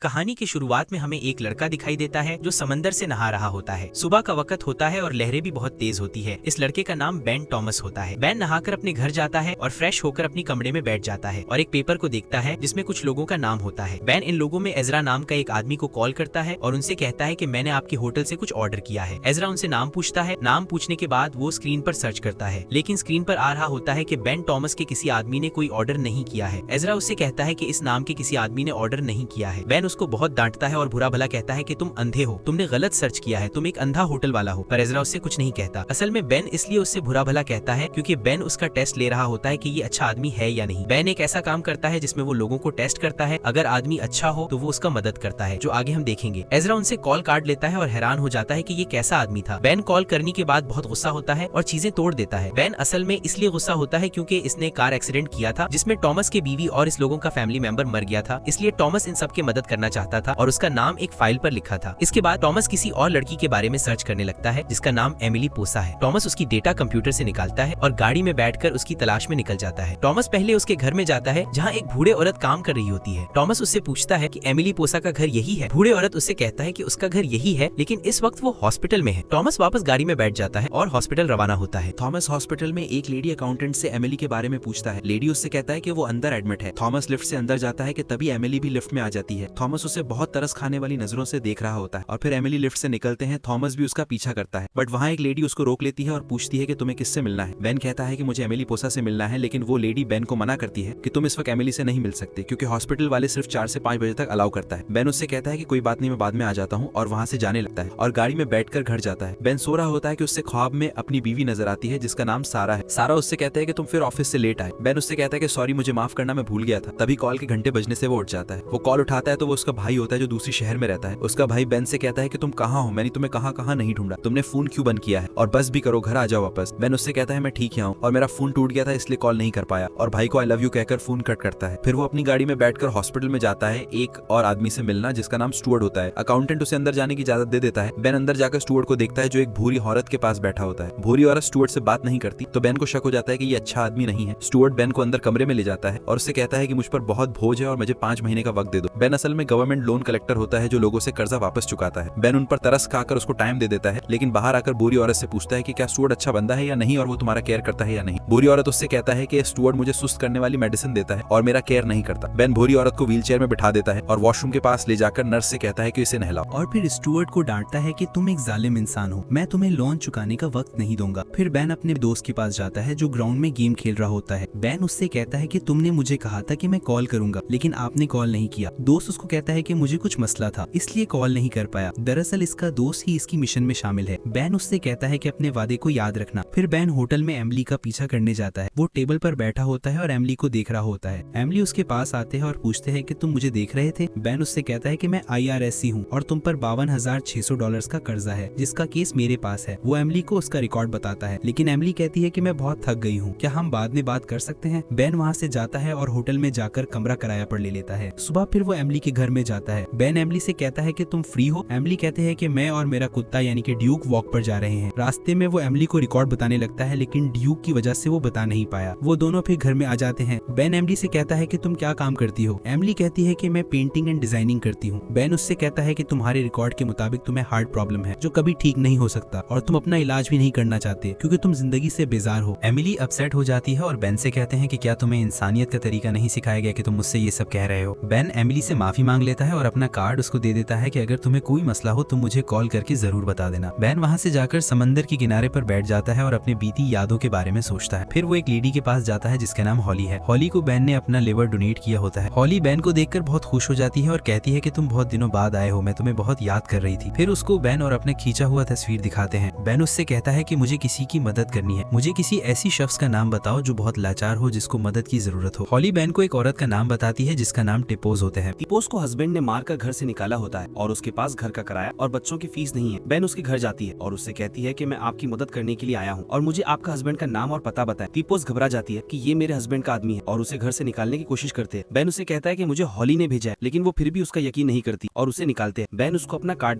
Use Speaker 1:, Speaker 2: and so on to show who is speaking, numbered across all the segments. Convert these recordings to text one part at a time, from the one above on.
Speaker 1: कहानी की शुरुआत में हमें एक लड़का दिखाई देता है जो समंदर से नहा रहा होता है। सुबह का वक्त होता है और लहरें भी बहुत तेज होती है। इस लड़के का नाम बेन टॉमस होता है। बेन नहाकर अपने घर जाता है और फ्रेश होकर अपनी कमरे में बैठ जाता है और एक पेपर को देखता है जिसमें कुछ लोगों का नाम होता है। बेन इन लोगों में एजरा नाम का एक आदमी को कॉल करता है और उनसे कहता है कि मैंने आपके होटल से कुछ ऑर्डर किया है। एजरा उनसे नाम पूछता है। नाम पूछने के बाद वो स्क्रीन पर सर्च करता है, लेकिन स्क्रीन पर आ रहा होता है कि बेन टॉमस के किसी आदमी ने कोई ऑर्डर नहीं किया है। एजरा उससे कहता है कि इस नाम के किसी आदमी ने ऑर्डर नहीं किया है। बेन उसको बहुत डांटता है और बुरा भला कहता है कि तुम अंधे हो, तुमने गलत सर्च किया है, तुम एक अंधा होटल वाला हो। पर एजरा उससे कुछ नहीं कहता। असल में बेन इसलिए उससे बुरा भला कहता है क्योंकि बेन उसका टेस्ट ले रहा होता है कि ये अच्छा आदमी है या नहीं। बेन एक ऐसा काम करता है जिसमें वो लोगों को टेस्ट करता है। अगर आदमी अच्छा हो तो वो उसका मदद करता है, जो आगे हम देखेंगे। एजरा उनसे कॉल काट लेता है और हैरान हो जाता है कि ये कैसा आदमी था। बेन कॉल करने के बाद बहुत गुस्सा होता है और चीजें तोड़ देता है। बेन असल में इसलिए गुस्सा होता है क्योंकि इसने कार एक्सीडेंट किया था जिसमें टॉमस के बीवी और इस लोगों का फैमिली मेंबर मर गया था। इसलिए टॉमस इन सब की मदद करना चाहता था और उसका नाम एक फाइल पर लिखा था। इसके बाद टॉमस किसी और लड़की के बारे में सर्च करने लगता है जिसका नाम एमिली पोसा है। टॉमस उसकी डेटा कंप्यूटर से निकालता है और गाड़ी में बैठकर उसकी तलाश में निकल जाता है। टॉमस पहले उसके घर में जाता है जहाँ एक बूढ़े औरत काम कर रही होती है। टॉमस उससे पूछता है कि एमिली पोसा का घर यही है। बूढ़े औरत उससे कहता है कि उसका घर यही है, लेकिन इस वक्त वो हॉस्पिटल में है। टॉमस वापस गाड़ी में बैठ जाता है और हॉस्पिटल रवाना होता है।
Speaker 2: थॉमस हॉस्पिटल में एक लेडी अकाउंटेंट से एमिली के बारे में पूछता है। लेडी उससे कहता है कि वो अंदर एडमिट है। थॉमस लिफ्ट से अंदर जाता है कि तभी एमिली भी लिफ्ट में आ जाती है। थॉमस उसे बहुत तरस खाने वाली नजरों से देख रहा होता है और फिर एमिली लिफ्ट से निकलते हैं। थॉमस भी उसका पीछा करता है, बट वहाँ एक लेडी उसको रोक लेती है और पूछती है कि तुम्हें किससे मिलना है। बेन कहता है कि मुझे एमिली पोसा से मिलना है, लेकिन वो लेडी बेन को मना करती है कि तुम इस वक्त एमिली से नहीं मिल सकते क्योंकि हॉस्पिटल वाले सिर्फ 4 से 5 बजे तक अलाउ करता है। बेन उससे कहता है कि कोई बात नहीं, मैं बाद में आ जाता हूँ, और वहाँ से जाने लगता है और गाड़ी में बैठकर घर जाता है। बेन सो रहा होता है कि उससे ख्वाब में अपनी बीवी नजर आती है जिसका नाम सारा है। सारा उससे कहता है कि तुम फिर ऑफिस से लेट आए। बेन उससे कहता है कि सॉरी, मुझे माफ करना, मैं भूल गया था। तभी कॉल के घंटे बजने से वो उठ जाता है। वो कॉल उठाता है तो वो उसका भाई होता है जो दूसरी शहर में रहता है। उसका भाई बेन से कहता है कि तुम कहाँ हो, मैंने तुम्हें कहाँ कहाँ नहीं ढूंढा, तुमने फोन क्यों बंद किया है, और बस भी करो, घर आ जाओ वापस। बेन उससे कहता है मैं ठीक यहाँ हूँ और मेरा फोन टूट गया था इसलिए कॉल नहीं कर पाया, और भाई को आई लव यू कहकर फोन कट करता है। फिर वो अपनी गाड़ी में बैठकर हॉस्पिटल में जाता है एक और आदमी से मिलना जिसका नाम स्टुअर्ट होता है। अकाउंटेंट उसे अंदर जाने की इजाजत दे देता है। बेन अंदर जाकर स्टुअर्ट को देखता है जो एक भूरी औरत के पास बैठा होता है। भूरी औरत स्टुअर्ट से बात नहीं करती तो बेन को शक हो जाता है कि ये अच्छा आदमी नहीं है। स्टुअर्ट बेन को अंदर कमरे में ले जाता है और उससे कहता है कि मुझ पर बहुत बोझ है और मुझे 5 महीने का वक्त दे दो। बेन असल में गवर्नमेंट लोन कलेक्टर होता है जो लोगों से कर्जा वापस चुकाता है। बेन उन पर तरस खाकर उसको टाइम दे देता है, लेकिन बाहर आकर बुरी औरत से पूछता है कि क्या स्टुअर्ट अच्छा बंदा है या नहीं और वो तुम्हारा केयर करता है या नहीं। बुरी औरत उससे कहता है कि स्टुअर्ट मुझे सुस्त करने वाली मेडिसिन देता है और मेरा केयर नहीं करता। बेन बुरी औरत को व्हीलचेयर में बिठा देता है और वॉशरूम के पास ले जाकर नर्स से कहता है कि इसे नहलाओ,
Speaker 3: और फिर स्टुअर्ट को डांटता है कि तुम एक जालिम इंसान हो, मैं तुम्हें लोन चुकाने का वक्त नहीं दूंगा। फिर बेन अपने दोस्त के पास जाता है जो ग्राउंड में गेम खेल रहा होता है। बेन उससे कहता है कि तुमने मुझे कहा था कि मैं कॉल करूंगा, लेकिन आपने कॉल नहीं किया। दोस्त उसको कहता है कि मुझे कुछ मसला था इसलिए कॉल नहीं कर पाया। दरअसल इसका दोस्त ही इसकी मिशन में शामिल है। बेन उससे कहता है कि अपने वादे को याद रखना। फिर बेन होटल में एमिली का पीछा करने जाता है। वो टेबल पर बैठा होता है और एमिली को देख रहा होता है। एमिली उसके पास आते हैं और पूछते हैं कि तुम मुझे देख रहे थे। बेन उससे कहता है कि मैं IRS हूँ और तुम पर $52,600 का कर्जा है जिसका केस मेरे पास है। वो एमिली को उसका रिकॉर्ड बताता है, लेकिन एमिली कहती है कि मैं बहुत थक गई हूँ, क्या हम बाद में बात कर सकते हैं। बेन वहाँ से जाता है और होटल में जाकर कमरा किराया पर ले लेता है। सुबह फिर वो एमिली के घर में जाता है। बेन एमिली से कहता है कि तुम फ्री हो। एमिली कहते हैं कि मैं और मेरा कुत्ता यानी कि ड्यूक वॉक पर जा रहे हैं। रास्ते में वो एमिली को रिकॉर्ड बताने लगता है, लेकिन ड्यूक की वजह से वो बता नहीं पाया। वो दोनों फिर घर में आ जाते हैं। बेन एमिली से कहता है कि तुम क्या काम करती हो। एमिली कहती है कि मैं पेंटिंग एंड डिजाइनिंग करती हूँ। बेन उससे कहता है कि तुम्हारे रिकॉर्ड के मुताबिक तुम्हें हार्ट प्रॉब्लम है जो कभी ठीक नहीं हो सकता और तुम अपना इलाज भी नहीं करना चाहते क्योंकि तुम जिंदगी से बेजार हो।
Speaker 4: एमिली अपसेट हो जाती है और बेन से कहते हैं कि क्या तुम्हें इंसानियत का तरीका नहीं सिखाया गया कि तुम मुझसे ये सब कह रहे हो। बेन एमिली से माफी मांग लेता है और अपना कार्ड उसको दे देता है कि अगर तुम्हें कोई मसला हो तो मुझे कॉल करके जरूर बता देना। बेन वहाँ से जाकर समंदर के किनारे पर बैठ जाता है और अपने बीती यादों के बारे में सोचता है। फिर वो एक लेडी के पास जाता है जिसका नाम हॉली है। हॉली को बेन ने अपना लिवर डोनेट किया होता है। हॉली बेन को देखकर बहुत खुश हो जाती है और कहती है कि तुम बहुत दिनों बाद आए हो, मैं तुम्हें बहुत याद कर रही थी। फिर उसको बेन और अपने खींचा हुआ तस्वीर दिखाते हैं। बेन उससे कहता है कि मुझे किसी की मदद करनी है, मुझे किसी ऐसी शख्स का नाम बताओ जो बहुत लाचार हो, जिसको मदद की जरूरत हो। हॉली बेन को एक औरत का नाम बताती है जिसका नाम टिपोज होते हैं।
Speaker 2: टिपोज को हस्बैंड ने मारकर घर से निकाला होता है और उसके पास घर का किराया और बच्चों की फीस नहीं है। बेन उसके घर जाती है और उससे कहती है कि मैं आपकी मदद करने के लिए आया हूँ और मुझे आपका हस्बैंड का नाम और पता बताएं। टिपोज घबरा जाती है कि ये मेरे हस्बैंड का आदमी है और उसे घर से निकालने की कोशिश करते हैं। बेन उसे कहता है कि मुझे हॉली ने भेजा है, लेकिन वो फिर भी उसका यकीन नहीं करती और उसे निकालते हैं। बेन उसको अपना कार्ड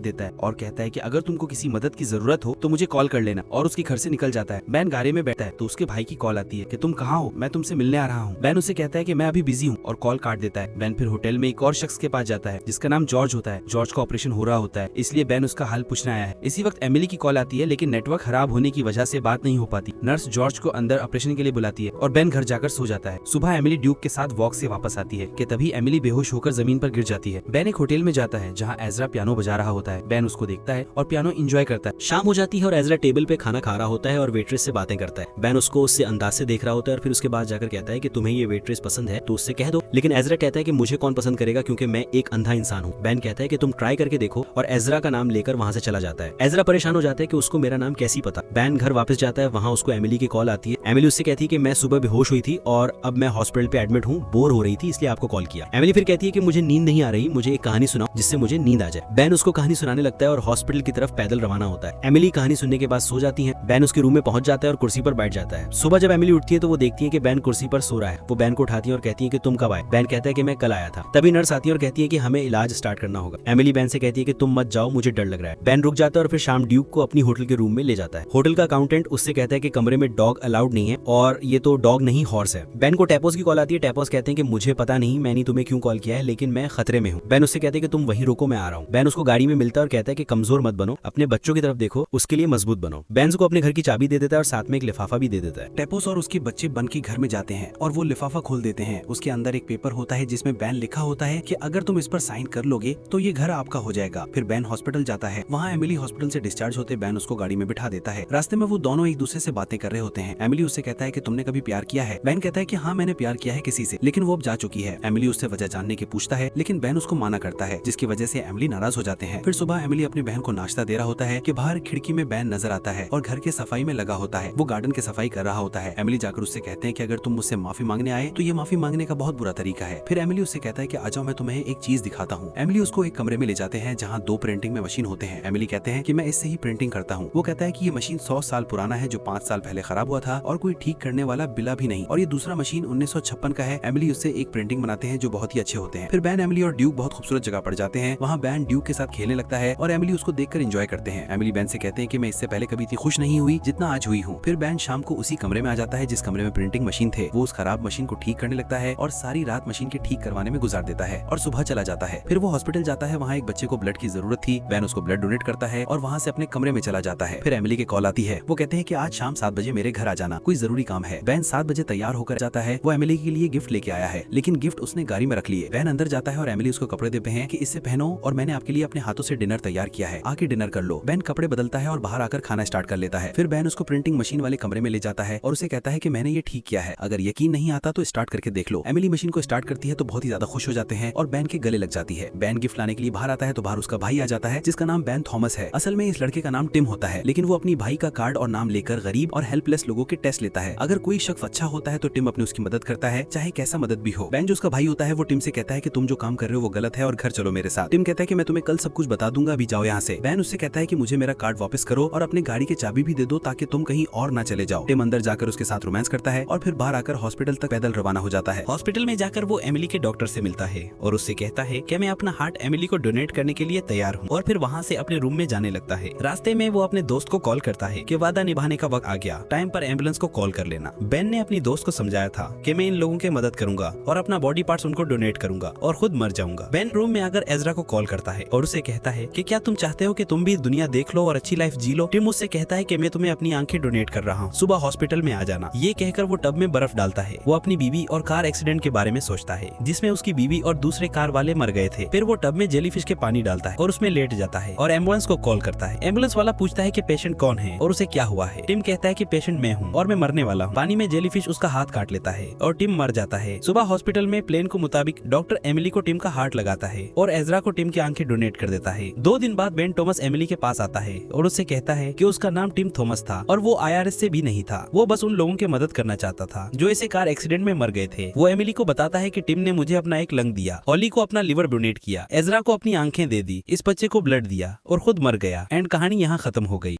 Speaker 2: देता है और कहता है कि अगर तुमको किसी मदद की जरूरत हो तो मुझे कॉल कर लेना, और उसके घर से निकल जाता है। बेन गाड़ी में बैठा है तो उसके भाई की कॉल आती है कि तुम कहाँ हो, मैं तुमसे मिलने आ रहा हूँ। बेन उसे कहता है कि मैं अभी बिजी हूँ और कॉल काट देता है। बेन फिर होटल में एक और शख्स के पास जाता है जिसका नाम जॉर्ज होता है। जॉर्ज का ऑपरेशन हो रहा होता है, इसलिए बेन उसका हाल पूछने आया है। इसी वक्त एमिली की कॉल आती है, लेकिन नेटवर्क खराब होने की वजह से बात नहीं हो पाती। नर्स जॉर्ज को अंदर ऑपरेशन के लिए बुलाती है और बेन घर जाकर सो जाता है। सुबह एमिली ड्यूक के साथ वॉक से वापस आती है कि तभी एमिली बेहोश होकर जमीन पर गिर जाती है। बेन एक होटल में जाता है जहाँ एजरा पियानो बजा रहा होता है। बेन उसको देखता है और पियानो एंजॉय करता है।
Speaker 5: शाम हो जाती है और एजरा टेबल पे खाना खा रहा होता है और वेट्रेस से बातें करता है। बेन उसको उससे अंदाज से देख रहा होता है और फिर उसके बाद जाकर कहता है कि तुम्हें ये वेट्रेस पसंद है तो उससे कह दो, लेकिन एजरा कहता है कि मुझे कौन पसंद करेगा क्योंकि मैं एक अंधा इंसान हूँ। बेन कहता है कि तुम ट्राई करके देखो और एजरा का नाम लेकर वहाँ से चला जाता है। एजरा परेशान हो जाता है कि उसको मेरा नाम कैसी पता। बेन घर वापस जाता है, वहाँ उसको एमिली की कॉल आती है। एमिली उससे कहती है कि मैं सुबह बेहोश हुई थी और अब मैं हॉस्पिटल पे एडमिट हूँ, बोर हो रही थी इसलिए आपको कॉल किया। एमिली फिर कहती है कि मुझे नींद नहीं आ रही, मुझे एक कहानी सुनाओ जिससे मुझे नींद आ जाए। बेन उसको कहानी सुनाने लगता है और हॉस्पिटल की तरफ पैदल रवाना होता है। एमिली कहानी सुनने के बाद सो जाती है। बेन उसके रूम में पहुंच जाता है और कुर्सी पर बैठ जाता है। सुबह जब एमिली उठती है तो वो देखती है कि बेन कुर्सी पर सो रहा है। वो बेन को उठाती है और कहती है कि तुम कब आए। बेन कहता है कि मैं कल आया था। तभी नर्स आती है और कहती है कि हमें इलाज स्टार्ट करना होगा। एमिली बेन से कहती है कि तुम मत जाओ, मुझे डर लग रहा है। बेन रुक जाता है और फिर शाम ड्यूक को अपनी होटल के रूम में ले जाता है। होटल का अकाउंटेंट उससे कहता है कि कमरे में डॉग अलाउड नहीं है और ये तो डॉग नहीं हॉर्स है। बेन को टैपोस की कॉल आती है। टैपोस कहते हैं कि मुझे पता नहीं मैंने तुम्हें क्यों कॉल किया है, लेकिन मैं खतरे में हूँ। बेन उससे कहते हैं कि तुम वहीं रुको, मैं आ रहा हूँ। बेन उसको गाड़ी में मिलता है और कहता है कि कमजोर मत बनो, अपने बच्चों की तरफ देखो, उसके लिए मजबूत बनो। बेन को अपने घर की चाबी दे देता है और साथ में एक लिफाफा भी दे देता है।
Speaker 3: टेपोस और उसके बच्चे बन के घर में जाते हैं और वो लिफाफा खोल देते हैं। उसके अंदर एक पेपर होता है जिसमें बैन लिखा होता है कि अगर तुम इस पर साइन कर लोगे तो ये घर आपका हो जाएगा। फिर बैन हॉस्पिटल जाता है। वहाँ एमिली हॉस्पिटल से डिस्चार्ज होते बैन उसको गाड़ी में बिठा देता है। रास्ते में वो दोनों एक दूसरे से बातें कर रहे होते हैं। एमिली उससे कहता है कि तुमने कभी प्यार किया है। बैन कहता है कि हाँ मैंने प्यार किया है किसी से, लेकिन वो अब जा चुकी है। एमिली उससे वजह जानने की पूछता है, लेकिन बैन उसको माना करता है, जिसकी वजह से एमिली नाराज हो जाते हैं। फिर सुबह एमिली अपनी बहन को नाश्ता दे रहा होता है कि बाहर खिड़की में बैन नजर आता है और घर के सफाई में लगा होता है। वो गार्डन की सफाई कर रहा होता है। एमिली जाकर उससे कहते हैं कि अगर तुम मुझसे माफी मांगने आए तो ये माफी मांगने का बहुत बुरा तरीका है। फिर एमिली उससे कहता है कि आ जाओ मैं तुम्हें एक चीज दिखाता हूँ। एमिली उसको एक कमरे में ले जाते हैं जहाँ 2 प्रिंटिंग में मशीन होते हैं। एमिली कहते हैं कि मैं इससे ही प्रिंटिंग करता हूँ। वो कहता है कि ये मशीन 100 साल पुराना है जो 5 साल पहले खराब हुआ था और कोई ठीक करने वाला बिला भी नहीं, और ये दूसरा मशीन 1956 का है। एमिली उससे एक प्रिंटिंग बनाते हैं जो बहुत ही अच्छे होते हैं। फिर बैन, एमिली और ड्यूक बहुत खूबसूरत जगह पर जाते हैं। वहाँ बैन ड्यूक के साथ खेलने लगता है और एमिली उसको देखकर एंजॉय करते हैं। एमिली बैन से कहते हैं कि मैं इससे पहले कभी इतनी खुश नहीं हुई जितना आज हुई हूँ। फिर बैन शाम को उसी कमरे में आ जाता है जिस कमरे में प्रिंटिंग मशीन थे। वो उस खराब मशीन को ठीक करने लगता है और सारी रात मशीन के ठीक करवाने में गुजार देता है और सुबह चला जाता है। फिर वो हॉस्पिटल जाता है। वहाँ एक बच्चे को ब्लड की जरूरत थी। बैन उसको ब्लड डोनेट करता है और वहाँ से अपने कमरे में चला जाता है। फिर एमिली की कॉल आती है। वो कहते हैं कि आज शाम 7 बजे मेरे घर आ जाना, कोई जरूरी काम है। बैन 7 बजे तैयार होकर जाता है। वो एमिली के लिए गिफ्ट लेके आया है, लेकिन गिफ्ट उसने गाड़ी में रख लिए। बैन अंदर जाता है और एमिली उसको कपड़े देते हैं कि इससे पहनो और मैंने आपके लिए अपने हाथों से डिनर तैयार किया है, आके डिनर कर लो। बैन कपड़े बदलता है और बाहर आकर खाना स्टार्ट कर लेता है। फिर बैन उसको प्रिंटिंग मशीन वाले कमरे में ले जाता है और उसे कहता है कि मैंने ये ठीक किया है, अगर यकीन नहीं आता तो स्टार्ट करके देख लो। एमिली मशीन को स्टार्ट करती है तो बहुत ही ज्यादा खुश हो जाते हैं और बैन के गले लग जाती है। बैन गिफ्ट लाने के लिए बाहर आता है तो बाहर उसका भाई आ जाता है जिसका नाम बैन थॉमस है। असल में इस लड़के का नाम टिम होता है, लेकिन वो अपनी भाई का कार्ड और नाम लेकर गरीब और हेल्पलेस लोगों के टेस्ट लेता है। अगर कोई शख्स अच्छा होता है तो टिम अपनी उसकी मदद करता है, चाहे कैसा मदद भी हो। बैन जो उसका भाई होता है वो टिम से कहता है कि तुम जो काम कर रहे हो वो गलत है और घर चलो मेरे साथ। टिम कहता है कि मैं तुम्हें कल सब कुछ बता दूंगा, अभी जाओ यहाँ से। बैन उससे कहता है कि मुझे मेरा कार्ड वापस करो और अपने गाड़ी की चाबी भी दे दो ताकि तुम कहीं और ना चले जाओ। टिम अंदर जाकर उसके साथ रोमांस करता है और फिर बाहर आकर हॉस्पिटल तक पैदल रवाना हो जाता है। हॉस्पिटल में जाकर वो एमिली के डॉक्टर से मिलता है और उससे कहता है कि मैं अपना हार्ट एमिली को डोनेट करने के लिए तैयार हूँ, और फिर वहाँ से अपने रूम में जाने लगता है। रास्ते में वो अपने दोस्त को कॉल करता है कि वादा निभाने का वक्त आ गया, टाइम पर एम्बुलेंस को कॉल कर लेना। बेन ने अपनी दोस्त को समझाया था कि मैं इन लोगों की मदद करूंगा और अपना बॉडी पार्ट्स उनको डोनेट करूंगा और खुद मर जाऊंगा। बेन रूम में आकर एजरा को कॉल करता है और उसे कहता है कि क्या तुम चाहते हो कि तुम भी दुनिया देख लो और अच्छी लाइफ जी लो। टिम उससे कहता है कि मैं तुम्हें अपनी आंखें डोनेट कर रहा हूँ, सुबह हॉस्पिटल में आ जाना। ये कहकर वो टब में बर्फ डालता है। वो अपनी बीवी और कार एक्सीडेंट के बारे में सोचता है जिसमें उसकी बीवी और दूसरे कार वाले मर गए थे। फिर वो टब में जेलीफिश के पानी डालता है और उसमें लेट जाता है और एम्बुलेंस को कॉल करता है। एम्बुलेंस वाला पूछता है कि पेशेंट कौन है और उसे क्या हुआ है। टिम कहता है कि पेशेंट मैं हूँ और मैं मरने वाला हूँ। पानी में जेलीफिश उसका हाथ काट लेता है और टिम मर जाता है। सुबह हॉस्पिटल में प्लेन को मुताबिक डॉक्टर एमिली को टिम का हार्ट लगाता है और एजरा को टिम की आंखें डोनेट कर देता है। 2 दिन बाद बेन टॉमस एमिली के पास आता है और उससे कहता है कि उसका नाम टिम थॉमस था और वो IRS से भी नहीं था, वो बस उन लोगों की मदद करना चाहता था जो इसे कार एक्सीडेंट में मर गए थे। वो एमिली को बताता है कि टिम ने मुझे अपना एक लंग दिया, ऑली को अपना लिवर डोनेट किया, एजरा को अपनी आंखें दे दी, इस बच्चे को ब्लड दिया और खुद मर गया। एंड कहानी यहाँ खत्म हो गई।